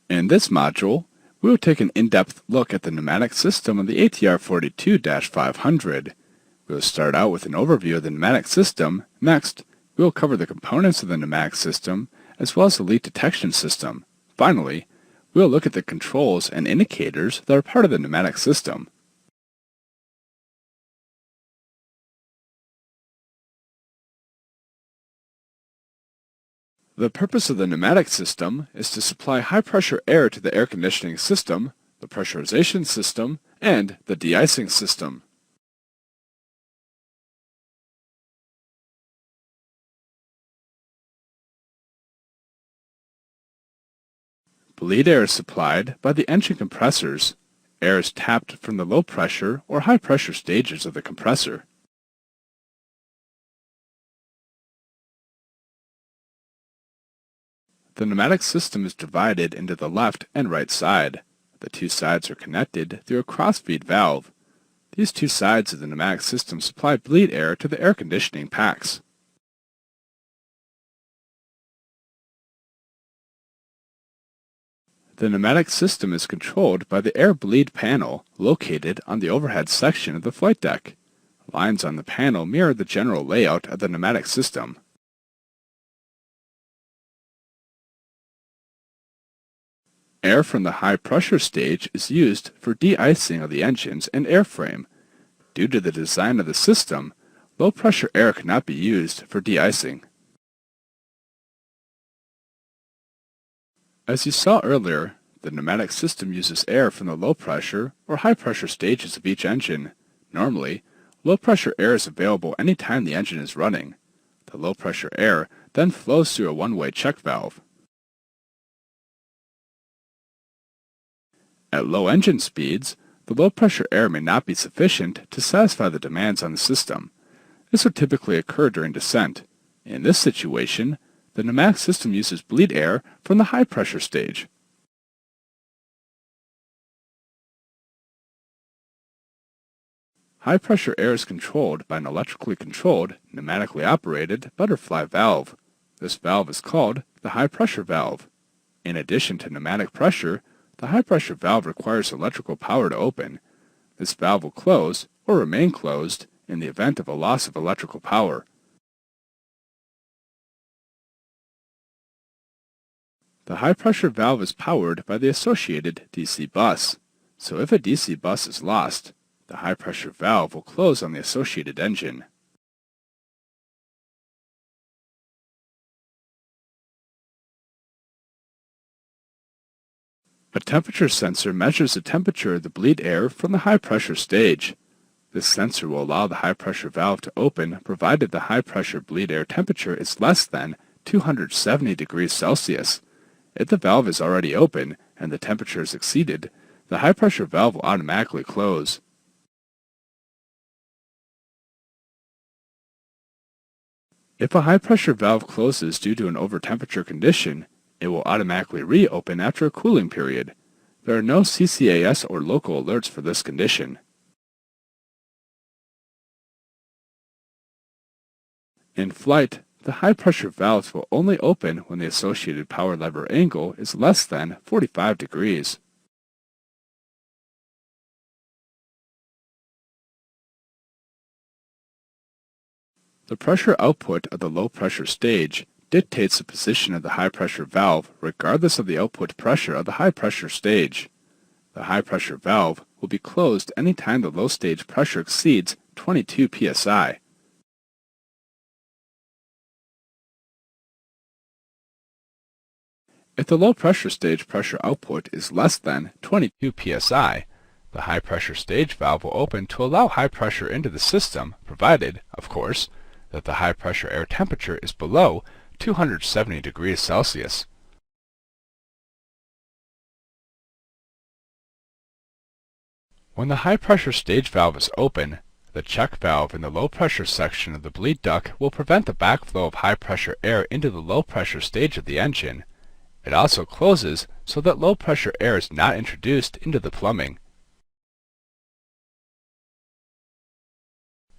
In this module, we will take an in-depth look at the pneumatic system of the ATR 42-500. We will start out with an overview of the pneumatic system. Next, we will cover the components of the pneumatic system, as well as the leak detection system. Finally, we will look at the controls and indicators that are part of the pneumatic system. The purpose of the pneumatic system is to supply high-pressure air to the air conditioning system, the pressurization system, and the de-icing system. Bleed air is supplied by the engine compressors. Air is tapped from the low-pressure or high-pressure stages of the compressor. The pneumatic system is divided into the left and right side. The two sides are connected through a cross-feed valve. These two sides of the pneumatic system supply bleed air to the air conditioning packs. The pneumatic system is controlled by the air bleed panel located on the overhead section of the flight deck. Lines on the panel mirror the general layout of the pneumatic system. Air from the high-pressure stage is used for de-icing of the engines and airframe. Due to the design of the system, low-pressure air cannot be used for de-icing. As you saw earlier, the pneumatic system uses air from the low-pressure or high-pressure stages of each engine. Normally, low-pressure air is available any time the engine is running. The low-pressure air then flows through a one-way check valve. At low engine speeds, the low-pressure air may not be sufficient to satisfy the demands on the system. This would typically occur during descent. In this situation, the pneumatic system uses bleed air from the high-pressure stage. High-pressure air is controlled by an electrically controlled, pneumatically operated butterfly valve. This valve is called the high-pressure valve. In addition to pneumatic pressure, the high-pressure valve requires electrical power to open. This valve will close or remain closed in the event of a loss of electrical power. The high-pressure valve is powered by the associated DC bus. So if a DC bus is lost, the high-pressure valve will close on the associated engine. A temperature sensor measures the temperature of the bleed air from the high-pressure stage. This sensor will allow the high-pressure valve to open provided the high-pressure bleed air temperature is less than 270 degrees Celsius. If the valve is already open and the temperature is exceeded, the high-pressure valve will automatically close. If a high-pressure valve closes due to an over-temperature condition, it will automatically reopen after a cooling period. There are no CCAS or local alerts for this condition. In flight, the high-pressure valves will only open when the associated power lever angle is less than 45 degrees. The pressure output of the low-pressure stage dictates the position of the high-pressure valve regardless of the output pressure of the high-pressure stage. The high-pressure valve will be closed any time the low stage pressure exceeds 22 psi. If the low-pressure stage pressure output is less than 22 psi, the high-pressure stage valve will open to allow high pressure into the system, provided, of course, that the high-pressure air temperature is below 270 degrees Celsius. When the high-pressure stage valve is open, the check valve in the low-pressure section of the bleed duct will prevent the backflow of high-pressure air into the low-pressure stage of the engine. It also closes so that low-pressure air is not introduced into the plumbing.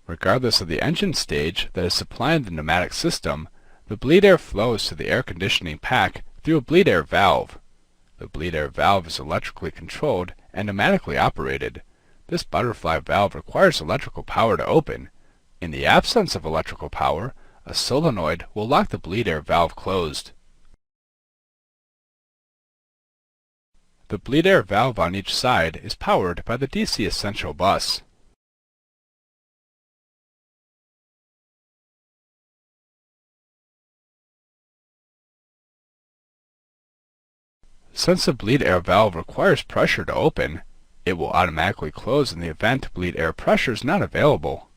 Regardless of the engine stage that is supplying the pneumatic system, the bleed air flows to the air conditioning pack through a bleed air valve. The bleed air valve is electrically controlled and pneumatically operated. This butterfly valve requires electrical power to open. In the absence of electrical power, a solenoid will lock the bleed air valve closed. The bleed air valve on each side is powered by the DC essential bus. Since the bleed air valve requires pressure to open, it will automatically close in the event bleed air pressure is not available.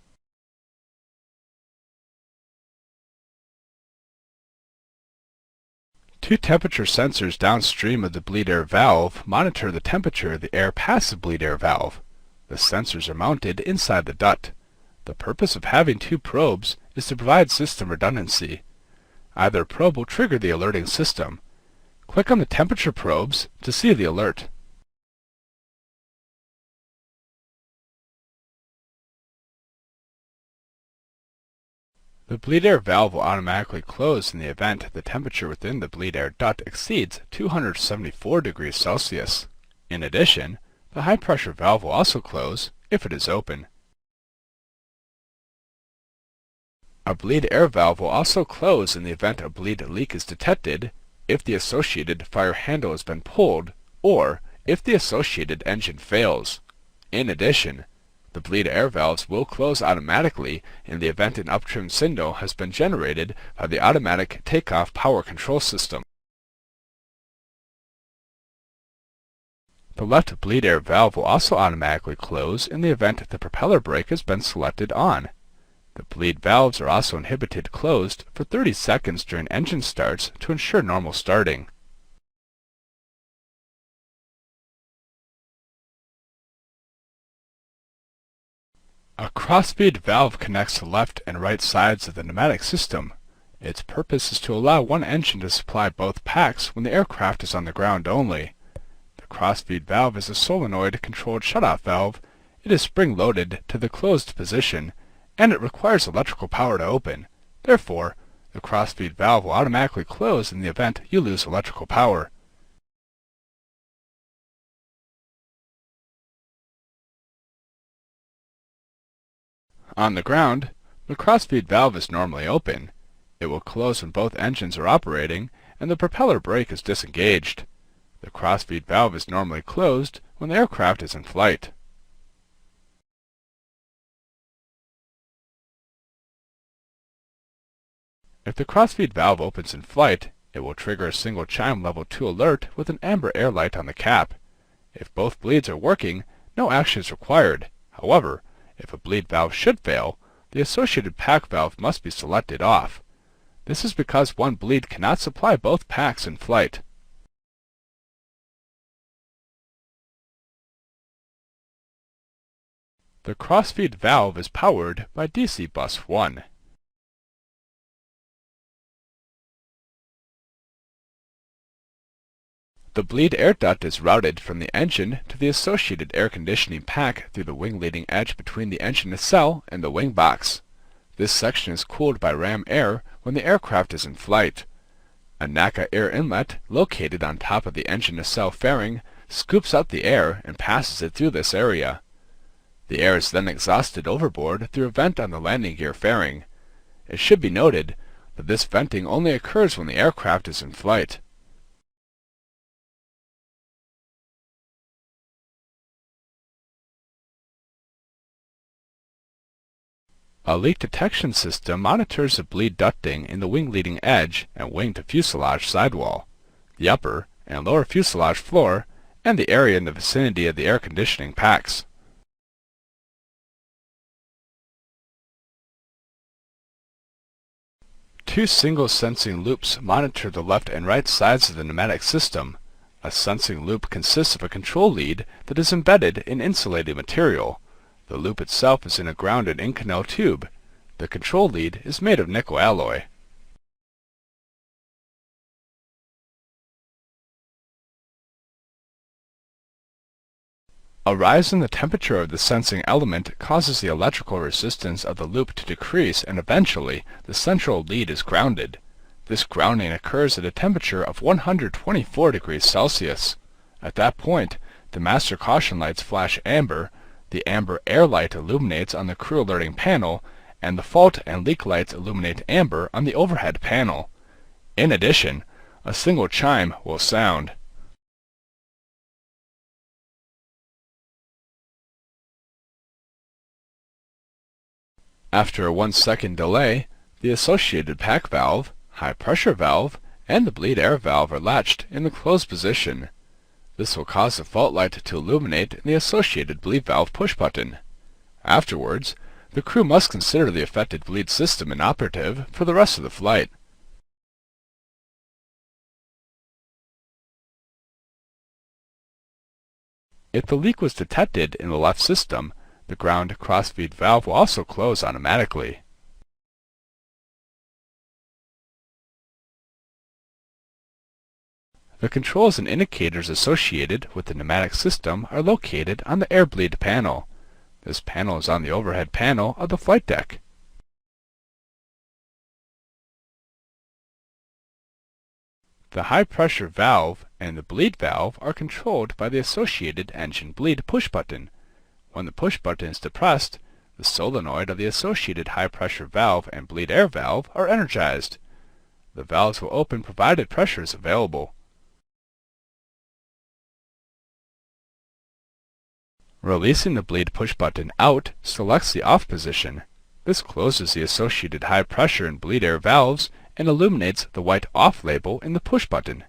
Two temperature sensors downstream of the bleed air valve monitor the temperature of the air past the bleed air valve. The sensors are mounted inside the duct. The purpose of having two probes is to provide system redundancy. Either probe will trigger the alerting system. Click on the temperature probes to see the alert. The bleed air valve will automatically close in the event the temperature within the bleed air duct exceeds 274 degrees Celsius. In addition, the high pressure valve will also close if it is open. A bleed air valve will also close in the event a bleed leak is detected, if the associated fire handle has been pulled, or if the associated engine fails. In addition, the bleed air valves will close automatically in the event an uptrim signal has been generated by the automatic takeoff power control system. The left bleed air valve will also automatically close in the event the propeller brake has been selected on. The bleed valves are also inhibited closed for 30 seconds during engine starts to ensure normal starting. A cross-feed valve connects the left and right sides of the pneumatic system. Its purpose is to allow one engine to supply both packs when the aircraft is on the ground only. The cross-feed valve is a solenoid-controlled shutoff valve. It is spring-loaded to the closed position, and it requires electrical power to open. Therefore, the cross-feed valve will automatically close in the event you lose electrical power. On the ground, the cross-feed valve is normally open. It will close when both engines are operating and the propeller brake is disengaged. The cross-feed valve is normally closed when the aircraft is in flight. If the cross-feed valve opens in flight, it will trigger a single chime level 2 alert with an amber air light on the cap. If both bleeds are working, no action is required. However, if a bleed valve should fail, the associated pack valve must be selected off. This is because one bleed cannot supply both packs in flight. The cross-feed valve is powered by DC bus 1. The bleed air duct is routed from the engine to the associated air conditioning pack through the wing leading edge between the engine nacelle and the wing box. This section is cooled by ram air when the aircraft is in flight. A NACA air inlet located on top of the engine nacelle fairing scoops up the air and passes it through this area. The air is then exhausted overboard through a vent on the landing gear fairing. It should be noted that this venting only occurs when the aircraft is in flight. A leak detection system monitors the bleed ducting in the wing leading edge and wing to fuselage sidewall, the upper and lower fuselage floor, and the area in the vicinity of the air conditioning packs. Two single sensing loops monitor the left and right sides of the pneumatic system. A sensing loop consists of a control lead that is embedded in insulated material. The loop itself is in a grounded Inconel tube. The control lead is made of nickel alloy. A rise in the temperature of the sensing element causes the electrical resistance of the loop to decrease and eventually the central lead is grounded. This grounding occurs at a temperature of 124 degrees Celsius. At that point, the master caution lights flash amber, the amber air light illuminates on the crew alerting panel, and the fault and leak lights illuminate amber on the overhead panel. In addition, a single chime will sound. After a 1-second delay, the associated pack valve, high pressure valve, and the bleed air valve are latched in the closed position. This will cause the fault light to illuminate in the associated bleed valve push button. Afterwards, the crew must consider the affected bleed system inoperative for the rest of the flight. If the leak was detected in the left system, the ground cross-feed valve will also close automatically. The controls and indicators associated with the pneumatic system are located on the air bleed panel. This panel is on the overhead panel of the flight deck. The high-pressure valve and the bleed valve are controlled by the associated engine bleed push button. When the push button is depressed, the solenoid of the associated high-pressure valve and bleed air valve are energized. The valves will open provided pressure is available. Releasing the bleed push button out selects the off position. This closes the associated high pressure and bleed air valves and illuminates the white off label in the push button.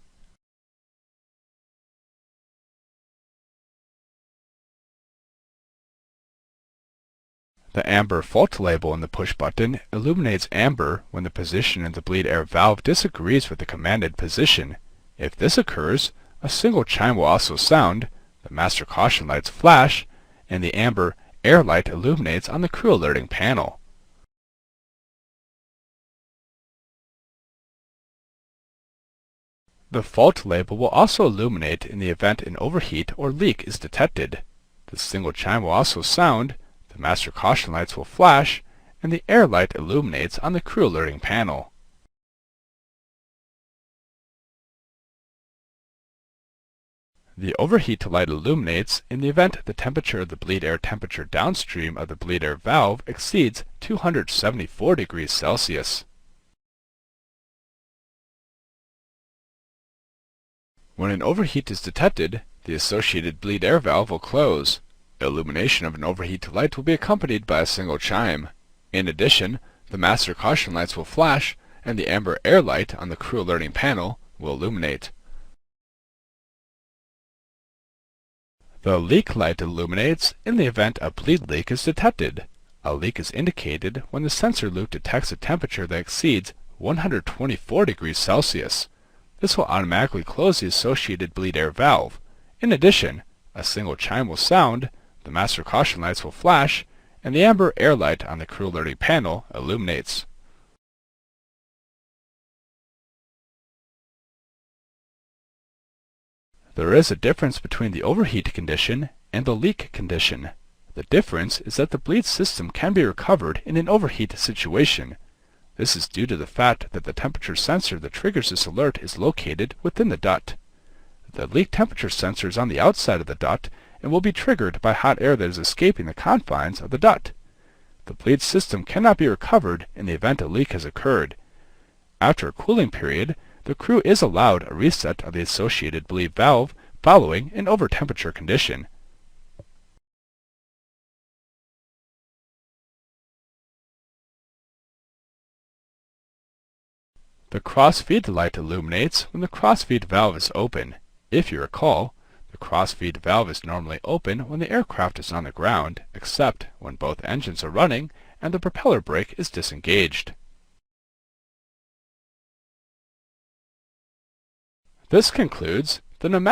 The amber fault label in the push button illuminates amber when the position in the bleed air valve disagrees with the commanded position. If this occurs, a single chime will also sound, the master caution lights flash, and the amber air light illuminates on the crew alerting panel. The fault label will also illuminate in the event an overheat or leak is detected. The single chime will also sound, the master caution lights will flash, and the air light illuminates on the crew alerting panel. The overheat light illuminates in the event the temperature of the bleed air temperature downstream of the bleed air valve exceeds 274 degrees Celsius. When an overheat is detected, the associated bleed air valve will close. Illumination of an overheat light will be accompanied by a single chime. In addition, the master caution lights will flash, and the amber air light on the crew alerting panel will illuminate. The leak light illuminates in the event a bleed leak is detected. A leak is indicated when the sensor loop detects a temperature that exceeds 124 degrees Celsius. This will automatically close the associated bleed air valve. In addition, a single chime will sound, the master caution lights will flash, and the amber air light on the crew alerting panel illuminates. There is a difference between the overheat condition and the leak condition. The difference is that the bleed system can be recovered in an overheat situation. This is due to the fact that the temperature sensor that triggers this alert is located within the duct. The leak temperature sensor is on the outside of the duct and will be triggered by hot air that is escaping the confines of the duct. The bleed system cannot be recovered in the event a leak has occurred. After a cooling period, the crew is allowed a reset of the associated bleed valve following an over-temperature condition. The cross-feed light illuminates when the cross-feed valve is open. If you recall, the cross-feed valve is normally open when the aircraft is on the ground, except when both engines are running and the propeller brake is disengaged. This concludes the pneumatic